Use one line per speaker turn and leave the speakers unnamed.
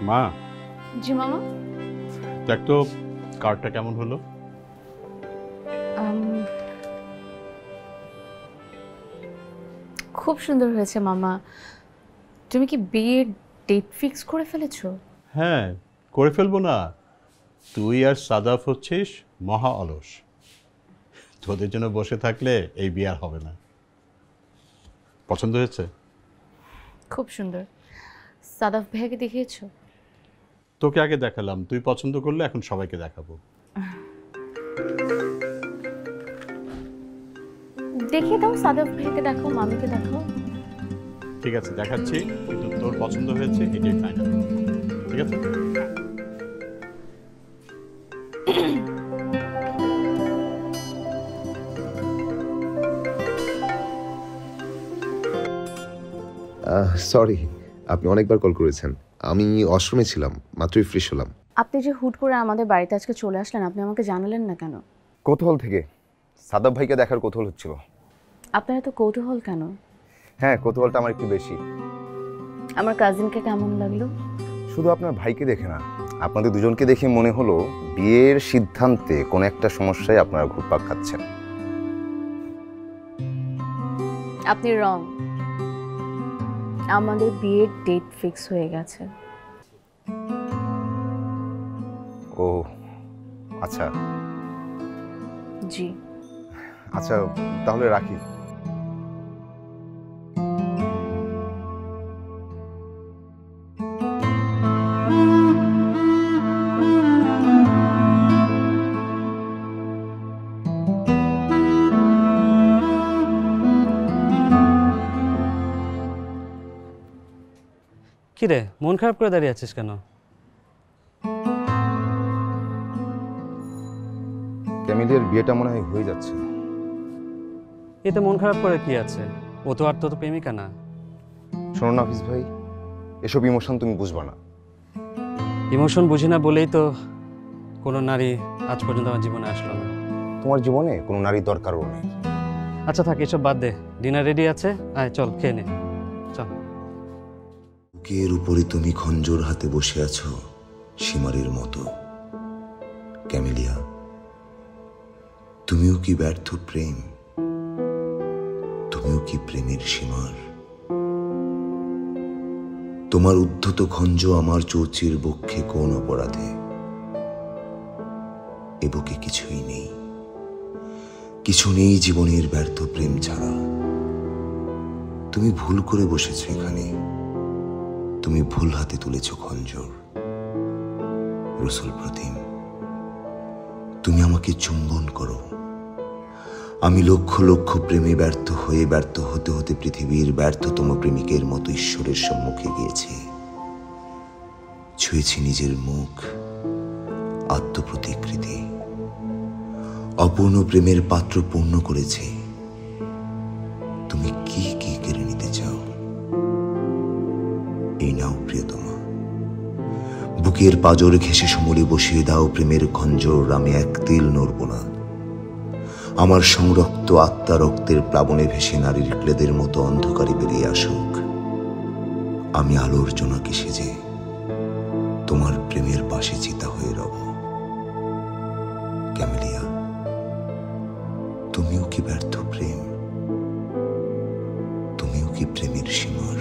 মা,
জি মামা।
দেখ তো কার্ডটা কেমন হলো।
খুব সুন্দর হয়েছে মামা। তুমি কি বিয়ের ডেট ফিক্স করে ফেলেছো?
হ্যাঁ, করে ফেলবো না। তুই আর সাদাফ হচ্ছিস মহা অলস। তোদের জন্য বসে থাকলে এই বিয়ে আর হবে না। পছন্দ হয়েছে?
খুব সুন্দর। সাদাফ ভাইয়াকে দেখিয়েছো?
তোকে আগে দেখালাম, তুই পছন্দ করলে এখন সবাইকে দেখাবো।
দেখিয়ে দাও, সাদাফ ভাইয়াকে দেখাও, মামিকে দেখাও।
ঠিক আছে, দেখাচ্ছি, কিন্তু তোর পছন্দ হয়েছে এটাই ফাইনাল। ঠিক আছে?
সরি, আপনি অনেকবার কল করেছেন। আমি ওয়াশরুমে ছিলাম, মাত্রই ফ্রেশ হলাম।
আপনি যে হুট করে আমাদের বাড়িতে আজকে চলে আসলেন, আপনি আমাকে জানালেন না কেন?
কৌতূহল থেকে, সাদাব ভাইকে দেখার কৌতূহল হচ্ছিল।
আপনার এত কৌতূহল কেন?
হ্যাঁ, কৌতূহলটা আমার একটু বেশি।
আমার কাজিনকে কেমন লাগলো?
শুধু আপনার ভাইকে দেখে না, আপনাদের দুজনকে দেখে মনে হলো বিয়ের সিদ্ধান্তে কোনো একটা সমস্যায় আপনারা ঘুরপাক খাচ্ছেন।
আপনি রং। আমাদের বিয়ের ডেট ফিক্স হয়ে গেছে।
ও আচ্ছা
জি।
আচ্ছা, তাহলে রাখি।
কিরে, মন খারাপ করে দাঁড়িয়ে আছিস কেন?
ক্যামিলিয়ার বিয়েটা মনে হয় হয়ে যাচ্ছে।
এতে মন খারাপ করে কি আছে? ও তো আর তোর প্রেমিকা না।
শোনো না হাফিজ ভাই, এসব ইমোশন তুমি বুঝবা না।
ইমোশন বুঝি না বলেই তো কোনো নারী আজ পর্যন্ত আমার জীবনে আসলো না।
তোমার জীবনে কোনো নারীর দরকারও নেই।
আচ্ছা থাক, এসব বাদ দে। ডিনার রেডি আছে, আয় চল খেয়ে নে। চল।
বুকের উপরে তুমি খঞ্জর হাতে বসে আছো সীমারের মতো। ক্যামেলিয়া, তুমিও কি ব্যর্থ প্রেম? তুমিও কি প্রেমের সীমার? তোমার উদ্ধত খঞ্জ আমার চৌচির বক্ষে কোন অপরাধে? এ বুকে কিছুই নেই, কিছু নেই জীবনের ব্যর্থ প্রেম ছাড়া। তুমি ভুল করে বসেছো এখানে, তুমি ভুল হাতে তুলেছ খঞ্জর। রসুল প্রতিম, তুমি আমাকে চুম্বন করো। আমি লক্ষ লক্ষ প্রেমে ব্যর্থ হতে হতে পৃথিবীর ব্যর্থতম প্রেমিকের মতো ঈশ্বরের সম্মুখে গিয়েছি। ছুঁয়েছি নিজের মুখ, আত্মপ্রতিকৃতি। অপূর্ণ প্রেমের পাত্র পূর্ণ করেছি। তুমি কি কি কেড়ে নিতে চাও? এই নাও প্রিয়তমা, বুকের পাজর ঘেঁষে সমলে বসিয়ে দাও প্রেমের খঞ্জর। আমি এক তিল নড়ব না। আমার সংরক্ত আত্মা রক্তের প্লাবনে ভেসে নারীর ক্লেদের মতো অন্ধকারে বেরিয়ে আসুক। আমি আলোর জোনাকি সেজে তোমার প্রেমের পাশে চিতা হয়ে রব। ক্যামেলিয়া, তুমিও কি ব্যর্থ প্রেম? তুমিও কি প্রেমের সীমার?